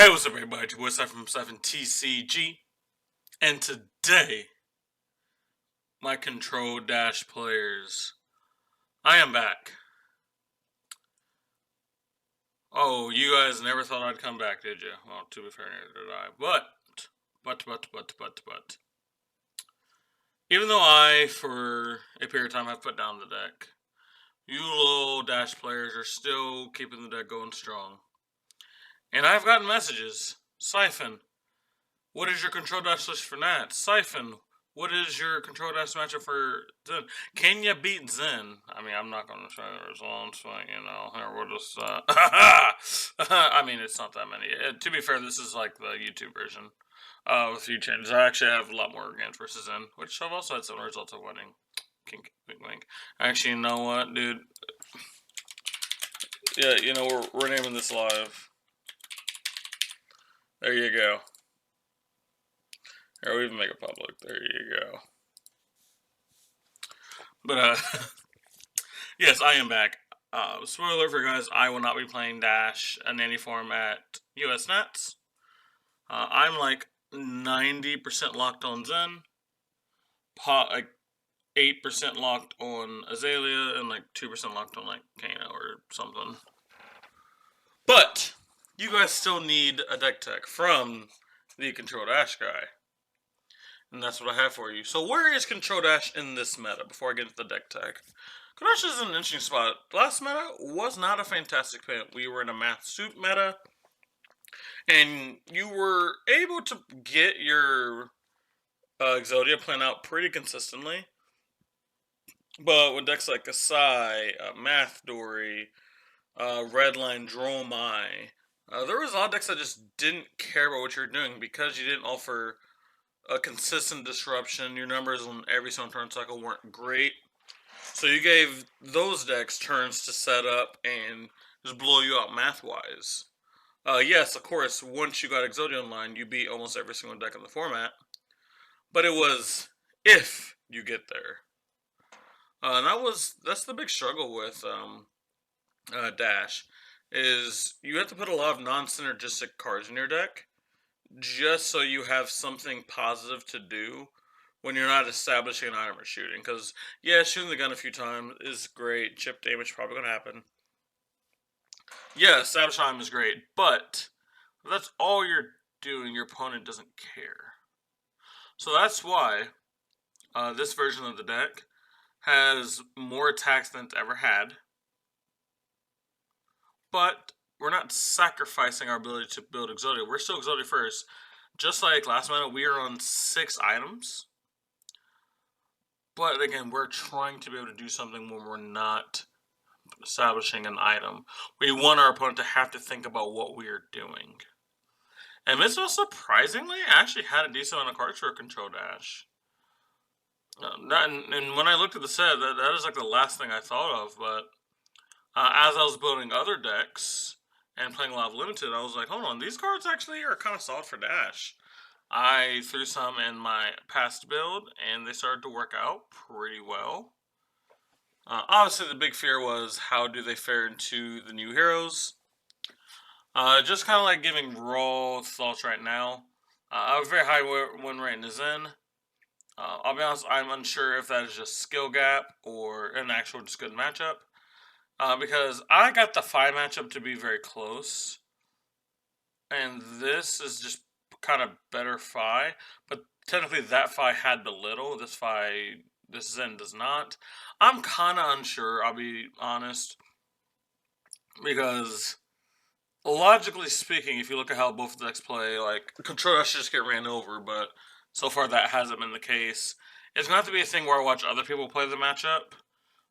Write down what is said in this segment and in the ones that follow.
Hey, what's up, everybody? It's your boy Cypher from Cypher TCG, and today, my Control Dash players, I am back. Oh, you guys never thought I'd come back, did you? Well, to be fair, neither did I. But, even though I, for a period of time, have put down the deck, you little Dash players are still keeping the deck going strong. And I've gotten messages. Siphon, what is your Control Dash list for Nat? Siphon, what is your Control Dash matchup for Zen? Can you beat Zen? I mean, I'm not going to show the results, but, we'll just, I mean, it's not that many. To be fair, this is like the YouTube version with a few changes. I actually have a lot more games versus Zen, which I've also had some results of winning. Kink, wink, wink. Actually, you know what, dude? Yeah, we're naming this live. There you go. Or we even make it public. There you go. But, yes, I am back. Spoiler for you guys, I will not be playing Dash in any form at US Nats. I'm like 90% locked on Zen, like 8% locked on Azalea, and like 2% locked on like Kano or something. But, you guys still need a deck tech from the Control Dash guy. And that's what I have for you. So where is Control Dash in this meta before I get into the deck tech? Control Dash is an interesting spot. Last meta was not a fantastic pick. We were in a math soup meta. And you were able to get your Exodia plan out pretty consistently. But with decks like Kasai, Math Dory, Redline Dromai, there was a lot of decks that just didn't care about what you're doing because you didn't offer a consistent disruption. Your numbers on every single turn cycle weren't great. So you gave those decks turns to set up and just blow you out math-wise. Yes, of course, once you got Exodia online, you beat almost every single deck in the format. But it was if you get there. And that's the big struggle with Dash, is you have to put a lot of non-synergistic cards in your deck just so you have something positive to do when you're not establishing an item or shooting. Because, yeah, shooting the gun a few times is great. Chip damage probably going to happen. Yeah, establish an item is great. But if that's all you're doing, your opponent doesn't care. So that's why this version of the deck has more attacks than it's ever had. But we're not sacrificing our ability to build Exodia. We're still Exodia first. Just like last meta, we are on 6 items. But again, we're trying to be able to do something when we're not establishing an item. We want our opponent to have to think about what we are doing. And Mitzvah, surprisingly, actually had a decent amount of cards for Control Dash. And when I looked at the set, that is like the last thing I thought of. But as I was building other decks and playing a lot of Limited, I was like, hold on, these cards actually are kind of solid for Dash. I threw some in my past build, and they started to work out pretty well. Obviously, the big fear was how do they fare into the new heroes. Just kind of like giving raw thoughts right now. I have a very high win rate in Zen. I'll be honest, I'm unsure if that is just skill gap or an actual just good matchup. Because I got the Phi matchup to be very close. And this is just kind of better Phi. But technically that Phi had the little. This Zen does not. I'm kind of unsure, I'll be honest. Because logically speaking, if you look at how both decks play, like, Control Dash just get ran over, but so far that hasn't been the case. It's going to have to be a thing where I watch other people play the matchup,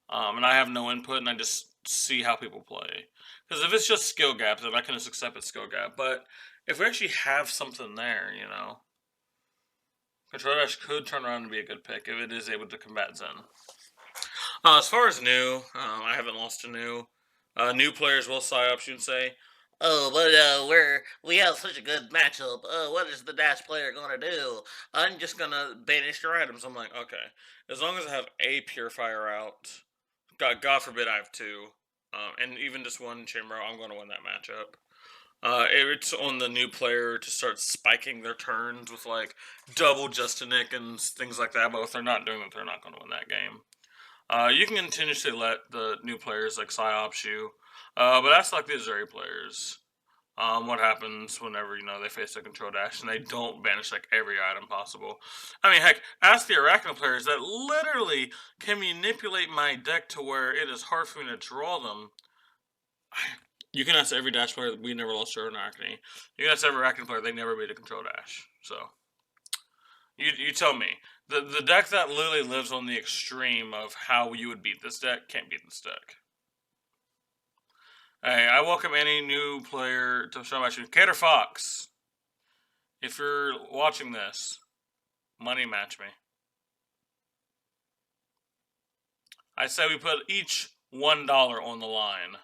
and I have no input, and I just see how people play. Because if it's just skill gap, then I can just accept it's skill gap. But if we actually have something there, Control Dash could turn around and be a good pick if it is able to combat Zen. As far as new, I haven't lost to new. New players will sigh up and say, "Oh, but we have such a good matchup. What is the Dash player gonna do? I'm just gonna banish your items." I'm like, okay, as long as I have a Purifier out, God forbid I have 2, and even just 1 Chamber, I'm going to win that matchup. It's on the new player to start spiking their turns with like double Justin Nick and things like that. But if they're not doing it, they're not going to win that game. You can continuously let the new players like psyops you, but that's like the Azuri players. What happens whenever they face a control dash and they don't banish like every item possible? I mean, heck, ask the Arachno players that literally can manipulate my deck to where it is hard for me to draw them. You can ask every dash player. We never lost to Arachne. You can ask every Arachne player. They never beat a control dash. So you tell me. The deck that literally lives on the extreme of how you would beat this deck can't beat this deck. Hey, I welcome any new player to show my shoes. Cater Fox, if you're watching this, money match me. I say we put each $1 on the line.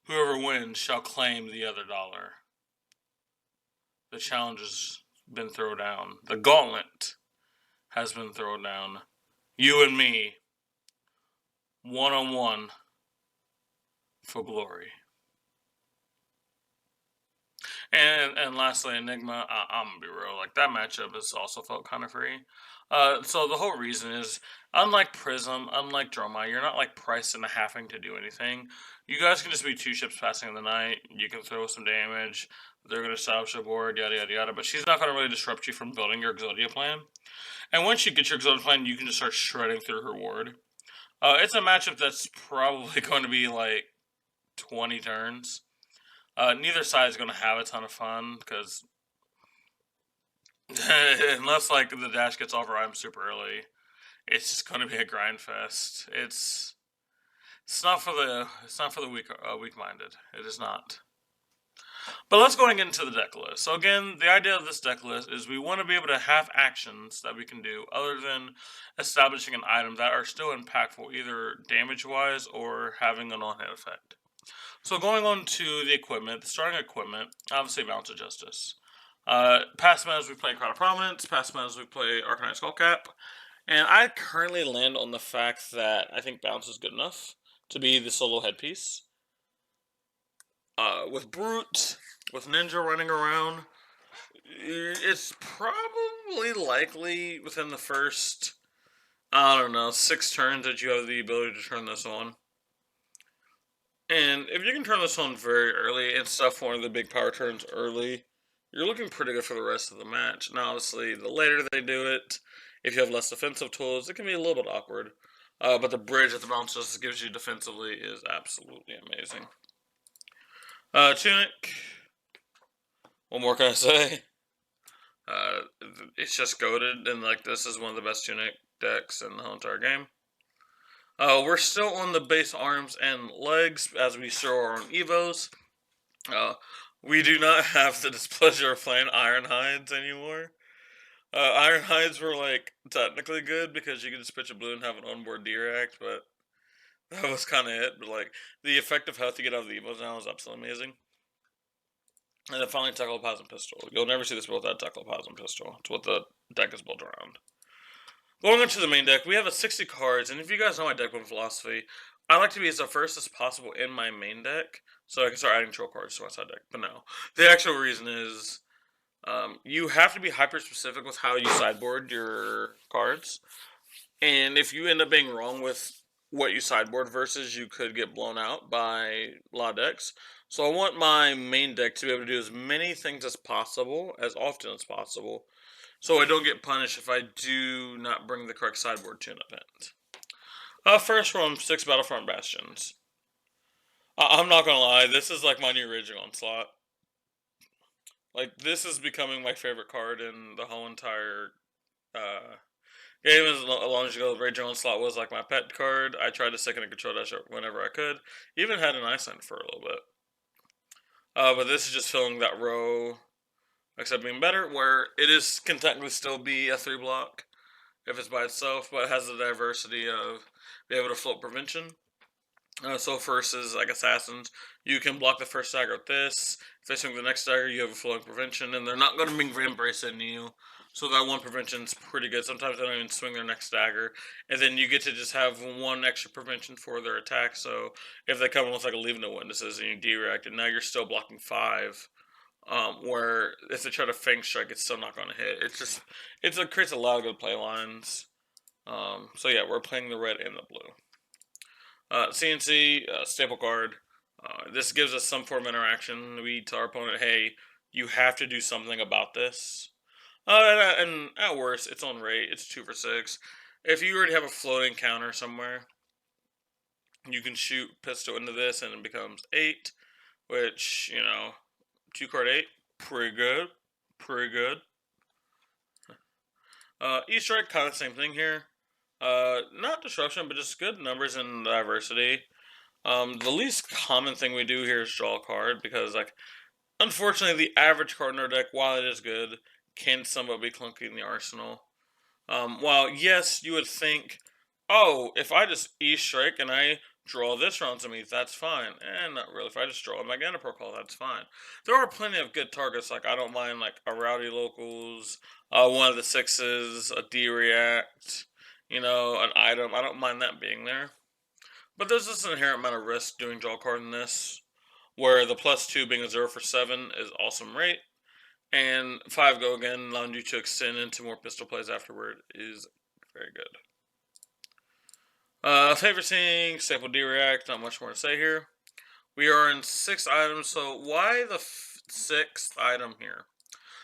Whoever wins shall claim the other dollar. The challenge has been thrown down. The gauntlet has been thrown down. You and me, one-on-one for glory. And lastly, Enigma, I'm gonna be real, like that matchup has also felt kind of free. So the whole reason is, unlike Prism, unlike Droma, you're not like priced into having to do anything. You guys can just be 2 ships passing in the night. You can throw some damage. They're gonna salvage the board, yada yada yada. But she's not gonna really disrupt you from building your Exodia plan. And once you get your Exodia plan, you can just start shredding through her ward. It's a matchup that's probably going to be like 20 turns. Neither side is going to have a ton of fun because unless like the dash gets override super early, it's just going to be a grind fest. It's not for the weak minded. It is not. But let's go and get into the deck list. So again, the idea of this deck list is we want to be able to have actions that we can do other than establishing an item that are still impactful, either damage-wise or having a non-hit effect. So going on to the equipment, the starting equipment, obviously Balance of Justice. Past metas we play Crowd of Prominence, past metas we play Arcanite Skullcap, and I currently land on the fact that I think Balance is good enough to be the solo headpiece. With Brute, with Ninja running around, it's probably likely within the first, 6 turns that you have the ability to turn this on. And if you can turn this on very early and stuff one of the big power turns early, you're looking pretty good for the rest of the match. Now, obviously, the later they do it, if you have less defensive tools, it can be a little bit awkward. But the bridge that the Balance Justice gives you defensively is absolutely amazing. Tunic. What more can I say? It's just goated, and like this is one of the best Tunic decks in the whole entire game. We're still on the base arms and legs as we show our own Evos. We do not have the displeasure of playing Iron Hides anymore. Iron Hides were like technically good because you could just pitch a blue and have an onboard D-React, but that was kind of it. But like the effective health you get out of the Evos now is absolutely amazing. And then finally, Tectoplasm Pistol. You'll never see this built without Tectoplasm Pistol. It's what the deck is built around. Going into the main deck, we have a 60 cards, and if you guys know my deck building philosophy, I like to be as first as possible in my main deck, so I can start adding troll cards to my side deck. But no, the actual reason is you have to be hyper specific with how you sideboard your cards, and if you end up being wrong with what you sideboard versus, you could get blown out by a lot of decks. So I want my main deck to be able to do as many things as possible, as often as possible, so I don't get punished if I do not bring the correct sideboard to an event. First from 6 Battlefront Bastions. I'm not gonna lie, this is like my new Raging Onslaught. Like, this is becoming my favorite card in the whole entire game. As long as you go, Raging Onslaught was like my pet card. I tried to stick in a control dash whenever I could. Even had an Iceland for a little bit. But this is just filling that row, except being better, where it can technically still be a 3-block if it's by itself, but it has the diversity of being able to float prevention. So versus like Assassins, you can block the first dagger with this. If they swing the next dagger, you have a floating prevention, and they're not going to bring Embrace into you. So that one prevention's pretty good. Sometimes they don't even swing their next dagger. And then you get to just have one extra prevention for their attack. So if they come in with like a Leave No Witnesses and you D-React, and now you're still blocking 5 where if they try to Fang Strike, it's still not going to hit. It creates a lot of good play lines. So yeah, we're playing the red and the blue. CNC, staple card. This gives us some form of interaction. We tell our opponent, hey, you have to do something about this. And at worst, it's on rate. It's 2 for 6. If you already have a floating counter somewhere, you can shoot pistol into this and it becomes 8, which, 2 card 8, pretty good. Pretty good. E-Strike, kind of the same thing here. Not disruption, but just good numbers and diversity. The least common thing we do here is draw a card because, like, unfortunately, the average card in our deck, while it is good, can somewhat be clunky in the arsenal. While yes, you would think, oh, if I just E-Strike and I draw this round to me, that's fine. And not really. If I just draw a Magenta Protocol, that's fine. There are plenty of good targets. Like, I don't mind, like, a Rowdy Locals, one of the 6s, a D-React, an item. I don't mind that being there. But there's this inherent amount of risk doing draw card in this, where the +2 being a 0 for 7 is awesome rate, and 5 go again, allowing you to extend into more pistol plays afterward is very good. Favorite scene, staple D-React, not much more to say here. We are in 6 items, so why the 6th item here?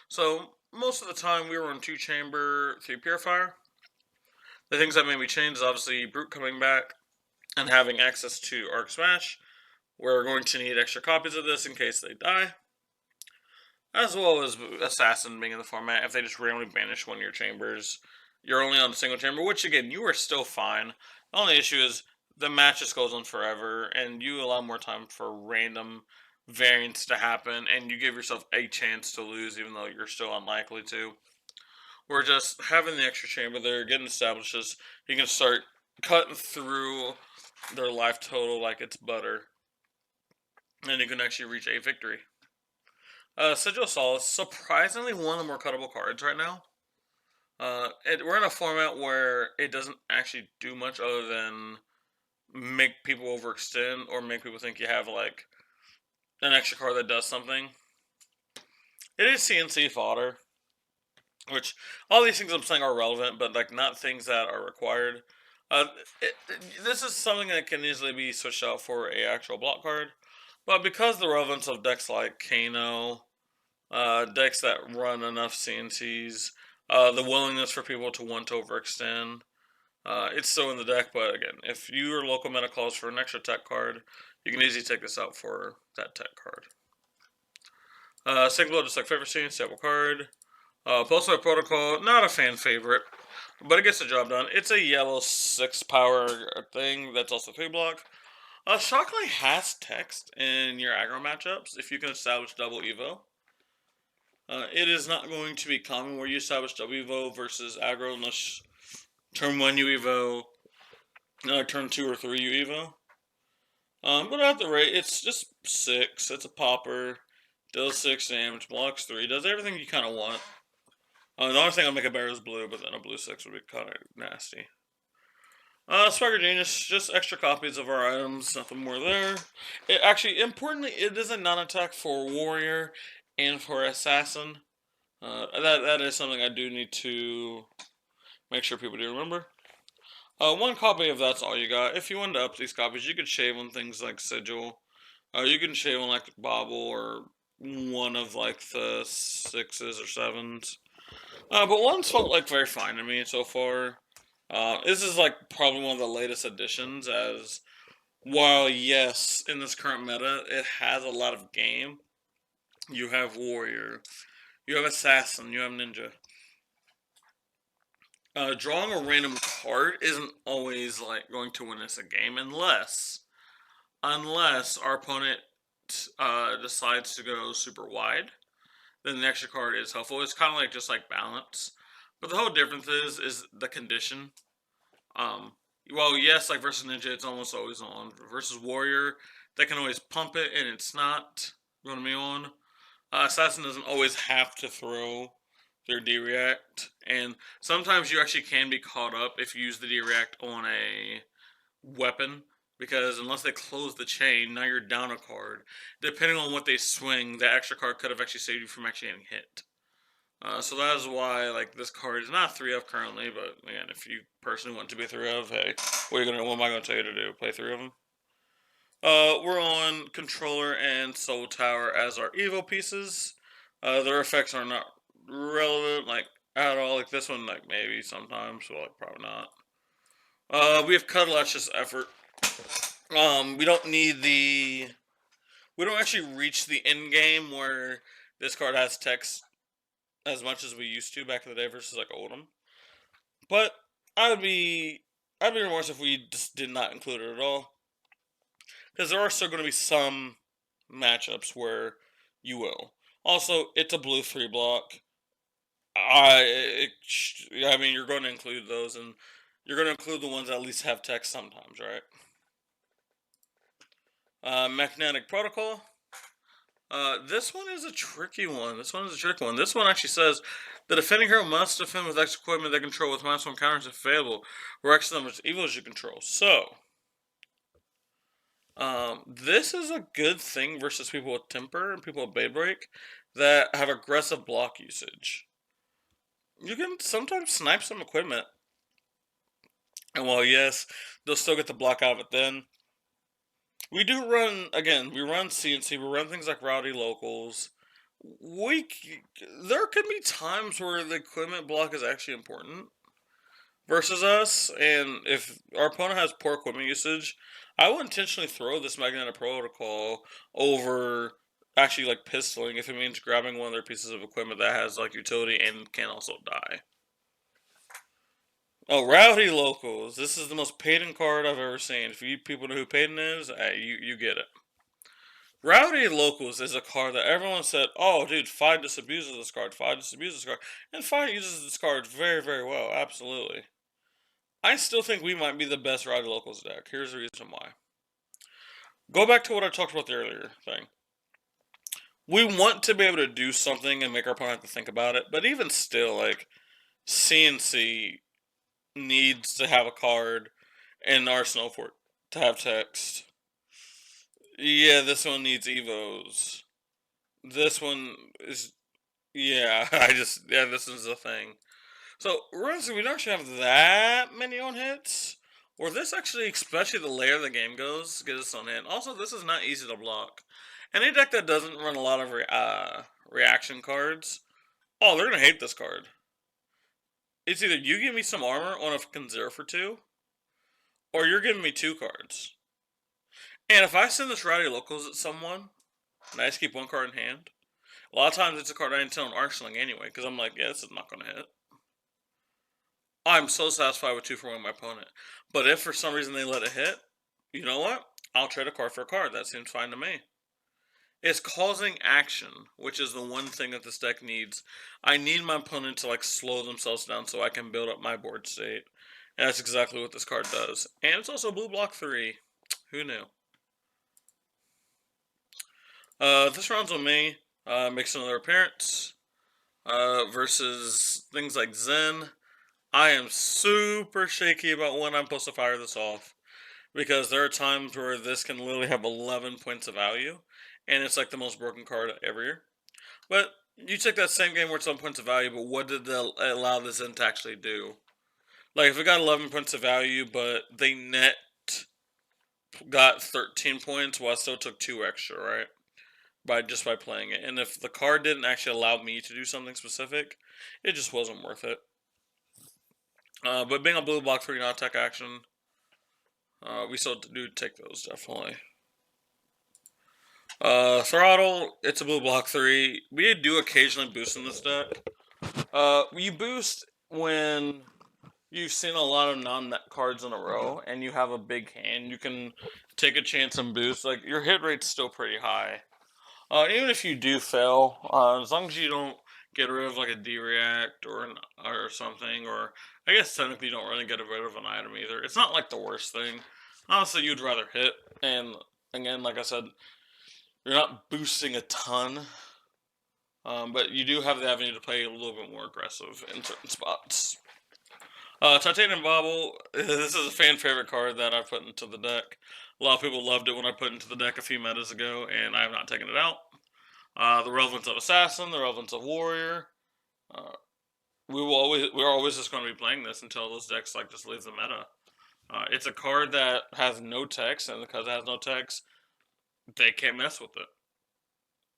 So, most of the time we were in 2 chamber, 3 purifier. The things that made me change is obviously Brute coming back and having access to Arc Smash. We're going to need extra copies of this in case they die. As well as Assassin being in the format. If they just randomly banish one of your chambers, you're only on a single chamber, which again, you are still fine. The only issue is the match just goes on forever, and you allow more time for random variants to happen, and you give yourself a chance to lose even though you're still unlikely to. We're just having the extra chamber there, getting establishes, you can start cutting through their life total like it's butter, and you can actually reach a victory. Sigil of Solace, surprisingly one of the more cuttable cards right now. We're in a format where it doesn't actually do much other than make people overextend or make people think you have, like, an extra card that does something. It is CNC fodder, which all these things I'm saying are relevant, but, like, not things that are required. This is something that can easily be switched out for a actual block card, but because the relevance of decks like Kano, decks that run enough CNCs, the willingness for people to want to overextend, it's still in the deck, but again, if your local meta calls for an extra tech card, you can easily take this out for that tech card. Single, just like favorite scene, stable card. Pulsar Protocol, not a fan favorite, but it gets the job done. It's a yellow 6 power thing that's also 3 block. Shockingly has text in your aggro matchups if you can establish double Evo. It is not going to be common where you establish double Evo versus aggro unless turn 1 you Evo, turn 2 or 3 you Evo. But at the rate, it's just 6. It's a popper, deals 6 damage, blocks 3, does everything you kind of want. The only thing I'll make it better is blue, but then a blue 6 would be kind of nasty. Swagger Genius, just extra copies of our items, nothing more there. Importantly, it is a non-attack for Warrior and for Assassin. That is something I do need to make sure people do remember. 1 copy of that's all you got. If you wanted to up these copies, you could shave on things like Sigil. You can shave on like Bobble or one of like the 6s or 7s. But 1's felt like very fine to me so far. This is like probably one of the latest additions, as while yes, in this current meta, it has a lot of game. You have Warrior, you have Assassin, you have Ninja. Drawing a random card isn't always like going to win us a game unless our opponent decides to go super wide. Then the extra card is helpful. It's kind of like just like balance, but the whole difference is the condition. Well, yes, like versus Ninja, it's almost always on. Versus Warrior, they can always pump it, and it's not going to be on. Assassin doesn't always have to throw their D-React, and sometimes you actually can be caught up if you use the D-React on a weapon, because unless they close the chain, now you're down a card. Depending on what they swing, the extra card could have actually saved you from actually getting hit. So that is why, like, this card is not 3 of currently, but again, if you personally want to be 3 of, hey, what am I gonna tell you to do? Play 3 of them? We're on Controller and Soul Tower as our Evo pieces. Their effects are not relevant, like, at all. Like, this one, like, maybe sometimes, but, like, probably not. We have Cuddletch's Effort. We don't need the... We don't actually reach the end game where this card has text as much as we used to back in the day versus, like, Oldham. But I'd be remorse if we just did not include it at all. Because there are still going to be some matchups where you will. Also, it's a blue 3 block. I mean, you're going to include those, and you're going to include the ones that at least have text sometimes, right? Magnetic Protocol. This one is a tricky one. This one actually says the defending hero must defend with X equipment they control with maximum counters if available, or X numbers evils you control. So, this is a good thing versus people with Temper and people with Bay Break that have aggressive block usage. You can sometimes snipe some equipment. And while, yes, they'll still get the block out of it then. We do run, again, we run CNC, we run things like Rowdy Locals. There could be times where the equipment block is actually important versus us, and if our opponent has poor equipment usage, I will intentionally throw this Magnetic Protocol over actually, like, pistoling if it means grabbing one of their pieces of equipment that has, like, utility and can also die. Oh, Rowdy Locals. This is the most Payton card I've ever seen. If you people know who Payton is, you get it. Rowdy Locals is a card that everyone said, oh, dude, Fide just abuses this card. Fide just abuses this card. And Fide uses this card very, very well. Absolutely. I still think we might be the best Rowdy Locals deck. Here's the reason why. Go back to what I talked about the earlier thing. We want to be able to do something and make our opponent have to think about it. But even still, like, CNC needs to have a card in Arsenal for it to have text. Yeah, this one needs Evos. This one is... Yeah, this is the thing. So, honestly, we don't actually have that many on hits. Or this actually, especially the later the game goes, gets us on hit. Also, this is not easy to block. Any deck that doesn't run a lot of reaction cards, oh, they're going to hate this card. It's either you give me some armor on a fucking 0 for 2, or you're giving me 2 cards. And if I send this Rowdy Locals at someone, and I just keep 1 card in hand, a lot of times it's a card I intend on Arsenaling anyway, because I'm like, yeah, this is not going to hit. I'm so satisfied with 2 for 1 my opponent. But if for some reason they let it hit, you know what? I'll trade a card for a card. That seems fine to me. It's causing action, which is the one thing that this deck needs. I need my opponent to, like, slow themselves down so I can build up my board state. And that's exactly what this card does. And it's also blue block 3. Who knew? This round's on me. Makes another appearance. Versus things like Zen. I am super shaky about when I'm supposed to fire this off. Because there are times where this can literally have 11 points of value. And it's like the most broken card ever year. But you take that same game where it's on points of value, but what did they allow the Zen to actually do? Like, if it got 11 points of value, but they net got 13 points, well, I still took 2 extra, right? Just by playing it. And if the card didn't actually allow me to do something specific, it just wasn't worth it. But being a blue block 3 non-tech action, we still do take those, definitely. Throttle, it's a blue block 3. We do occasionally boost in this deck. You boost when you've seen a lot of non-net cards in a row, and you have a big hand. You can take a chance and boost. Like, your hit rate's still pretty high. Even if you do fail, as long as you don't get rid of, like, a D-React or something, or I guess technically you don't really get rid of an item either. It's not, like, the worst thing. Honestly, you'd rather hit, and again, like I said, you're not boosting a ton, but you do have the avenue to play a little bit more aggressive in certain spots. Titanium Bobble. This is a fan favorite card that I put into the deck. A lot of people loved it when I put it into the deck a few metas ago, and I have not taken it out. The relevance of Assassin, the relevance of Warrior. Uh, we're always just going to be playing this until those decks like just leave the meta. It's a card that has no text, and because it has no text, they can't mess with it.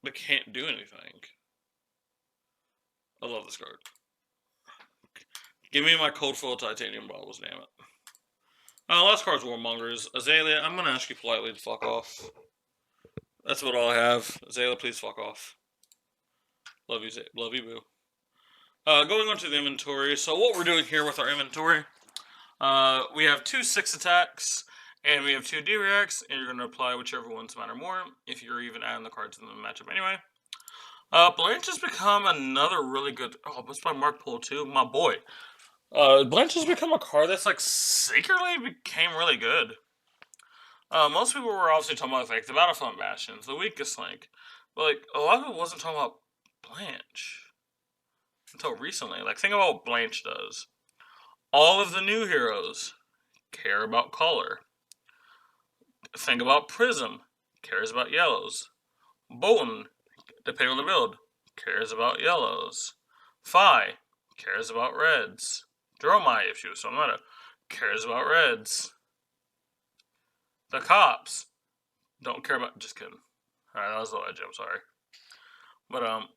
They can't do anything. I love this card. Give me my cold full titanium bottles, damn it. Last card's Warmongers. Azalea, I'm gonna ask you politely to fuck off. That's about all I have. Azalea, please fuck off. Love you, boo. Going on to the inventory. So what we're doing here with our inventory, we have 2 6 attacks, and we have 2 D-Reacts, and you're going to apply whichever ones matter more, if you're even adding the cards in the matchup anyway. Blanche has become another really good... Oh, it's by Mark Poole too, my boy. Blanche has become a card that's like secretly became really good. Most people were obviously talking about like the Battlefront Bastions, the weakest link, but like a lot of it wasn't talking about Blanche until recently. Like think about what Blanche does. All of the new heroes care about color. Think about Prism, cares about yellows. Bolton, depending on the build, cares about yellows. Fi cares about reds. Dromai, if she was so meta, cares about reds. The cops don't care about. Just kidding. Alright, that was a little edgy, I'm sorry. But,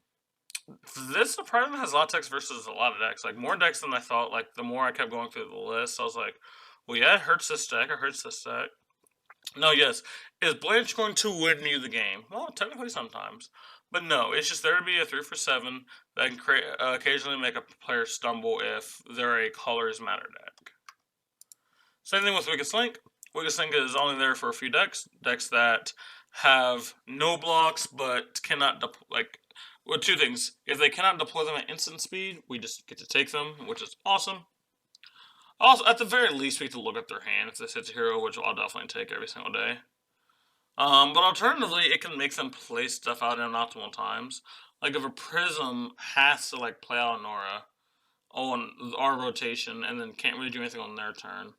this surprisingly has a lot of text versus a lot of decks. Like, more decks than I thought. Like, the more I kept going through the list, I was like, well, yeah, it hurts this deck, it hurts this deck. No, yes. Is Blanche going to win you the game? Well, technically sometimes. But no, it's just there to be a 3 for 7 that can occasionally make a player stumble if they're a colors matter deck. Same thing with Weakest Link. Weakest Link is only there for a few decks. Decks that have no blocks but cannot, well, 2 things. If they cannot deploy them at instant speed, we just get to take them, which is awesome. Also, at the very least, we get to look at their hand if this hits a hero, which I'll definitely take every single day. But alternatively, it can make them play stuff out in optimal times. Like if a Prism has to like play out Nora on our rotation and then can't really do anything on their turn,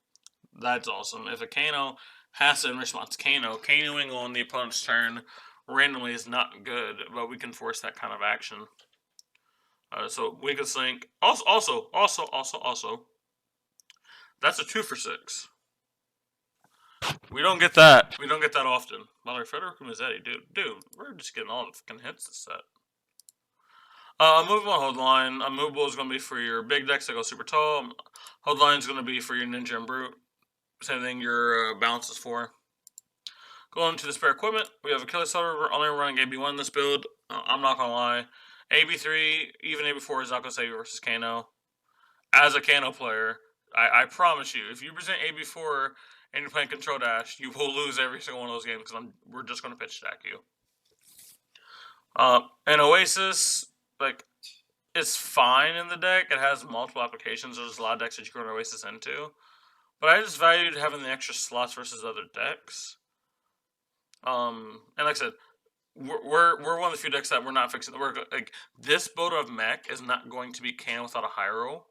that's awesome. If a Kano has to in response Kanoing on the opponent's turn randomly is not good, but we can force that kind of action. So Weakest Link. Also, that's a 2 for 6. We don't get that. We don't get that often. Mother Federico Mazzetti, dude, we're just getting all the fucking hits this set. Unmovable Hold Line. Unmovable is going to be for your big decks that go super tall. Hold Line is going to be for your Ninja and Brute. Same thing your balance is for. Going to the spare equipment, we have Achilles Sauter. We're only running AB1 in this build. I'm not going to lie. AB3, even AB4 is not going to save you versus Kano. As a Kano player, I promise you, if you present AB4 and you're playing Control Dash, you will lose every single one of those games because we're just going to pitch stack you. And Oasis, like, it's fine in the deck. It has multiple applications. There's a lot of decks that you can run Oasis into. But I just valued having the extra slots versus other decks. And like I said, we're one of the few decks that we're not fixing. Like, this build of mech is not going to be Kano without a high roll.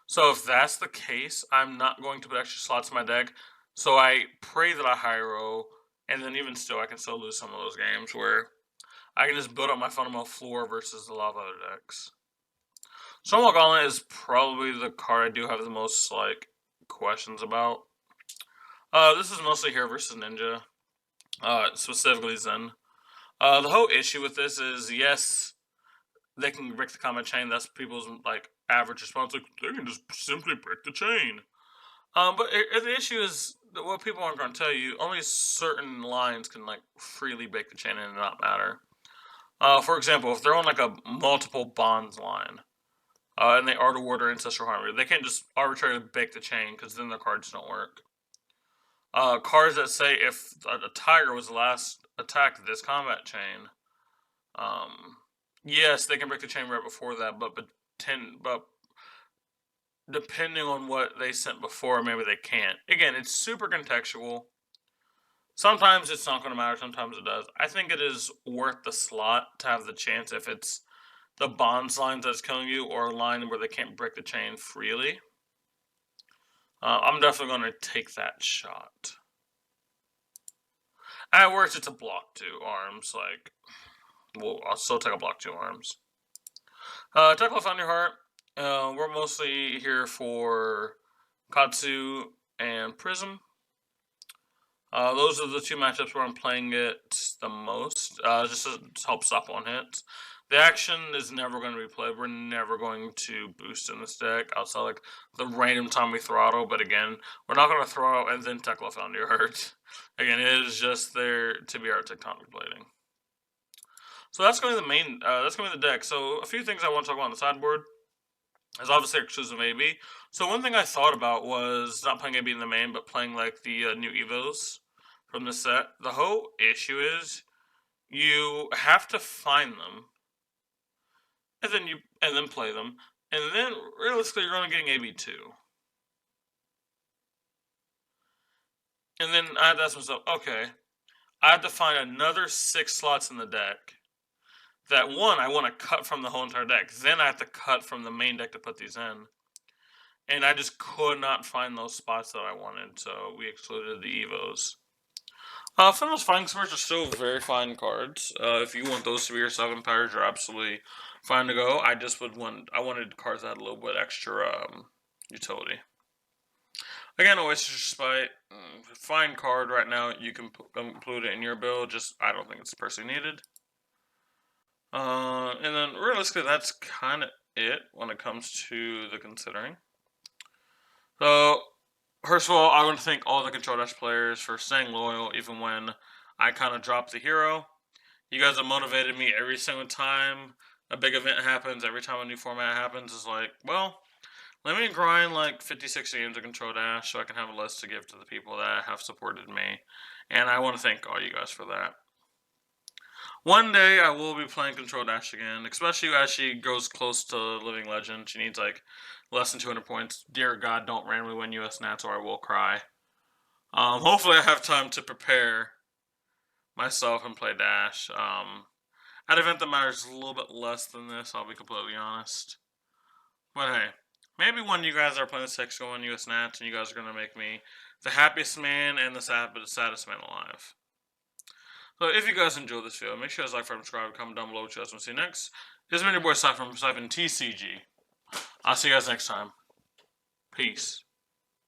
So if that's the case, I'm not going to put extra slots in my deck. So I pray that I high roll, and then even still, I can still lose some of those games where I can just build up my fundamental floor versus a lot of other decks. Stonewall Gauntlet is probably the card I do have the most, like, questions about. This is mostly Hero versus Ninja. Specifically Zen. The whole issue with this is, yes, they can break the combat chain. That's people's, like, average response. Like, they can just simply break the chain. But the issue is that what people aren't going to tell you, only certain lines can, like, freely break the chain and not matter. For example, if they're on, like, a multiple bonds line, and they Art of War or Ancestral Harmony, they can't just arbitrarily break the chain, because then their cards don't work. Cards that say if a tiger was the last attack of this combat chain, yes, they can break the chain right before that, but depending on what they sent before, maybe they can't. Again, it's super contextual. Sometimes it's not going to matter, sometimes it does. I think it is worth the slot to have the chance if it's the bonds lines that's killing you or a line where they can't break the chain freely. I'm definitely going to take that shot. At worst, it's a block 2 arms. Like, well, I'll still take a block 2 arms. Tekla Found Your Heart. We're mostly here for Katsu and Prism. Those are the 2 matchups where I'm playing it the most, just to help stop one hits. The action is never going to be played. We're never going to boost in this deck outside like the random time we throttle. But again, we're not going to throw and then Tekla Found Your Heart. Again, it is just there to be our tectonic blading. So that's going to be the main. That's going to be the deck. So a few things I want to talk about on the sideboard is obviously exclusive AB. So one thing I thought about was not playing AB in the main, but playing like the new Evos from the set. The whole issue is you have to find them, and then play them, and then realistically you're only getting AB2. And then I had to ask myself, okay, I have to find another 6 slots in the deck that, one, I want to cut from the whole entire deck. Then I have to cut from the main deck to put these in. And I just could not find those spots that I wanted, so we excluded the Evos. Fenris Fighting Spirits are still very fine cards. If you want those to be your 7 powers, you're absolutely fine to go. I wanted cards that had a little bit extra utility. Again, Oyster Spite, fine card right now. You can include it in your build. Just I don't think it's personally needed. And then realistically, that's kind of it when it comes to the considering. So, first of all, I want to thank all the Control Dash players for staying loyal even when I kind of dropped the hero. You guys have motivated me every single time a big event happens, every time a new format happens. It's like, well, let me grind like 56 games of Control Dash so I can have a list to give to the people that have supported me. And I want to thank all you guys for that. One day I will be playing Control Dash again, especially as she goes close to Living Legend. She needs like less than 200 points. Dear God, don't randomly win US Nats or I will cry. Hopefully I have time to prepare myself and play Dash. At an event that matters a little bit less than this, I'll be completely honest. But hey, maybe when you guys are playing the 6 going US Nats and you guys are going to make me the happiest man and the saddest man alive. So if you guys enjoyed this video, make sure to like, subscribe, comment down below what you guys want to see next. This has been your boy Cypher from Cypher TCG. I'll see you guys next time. Peace.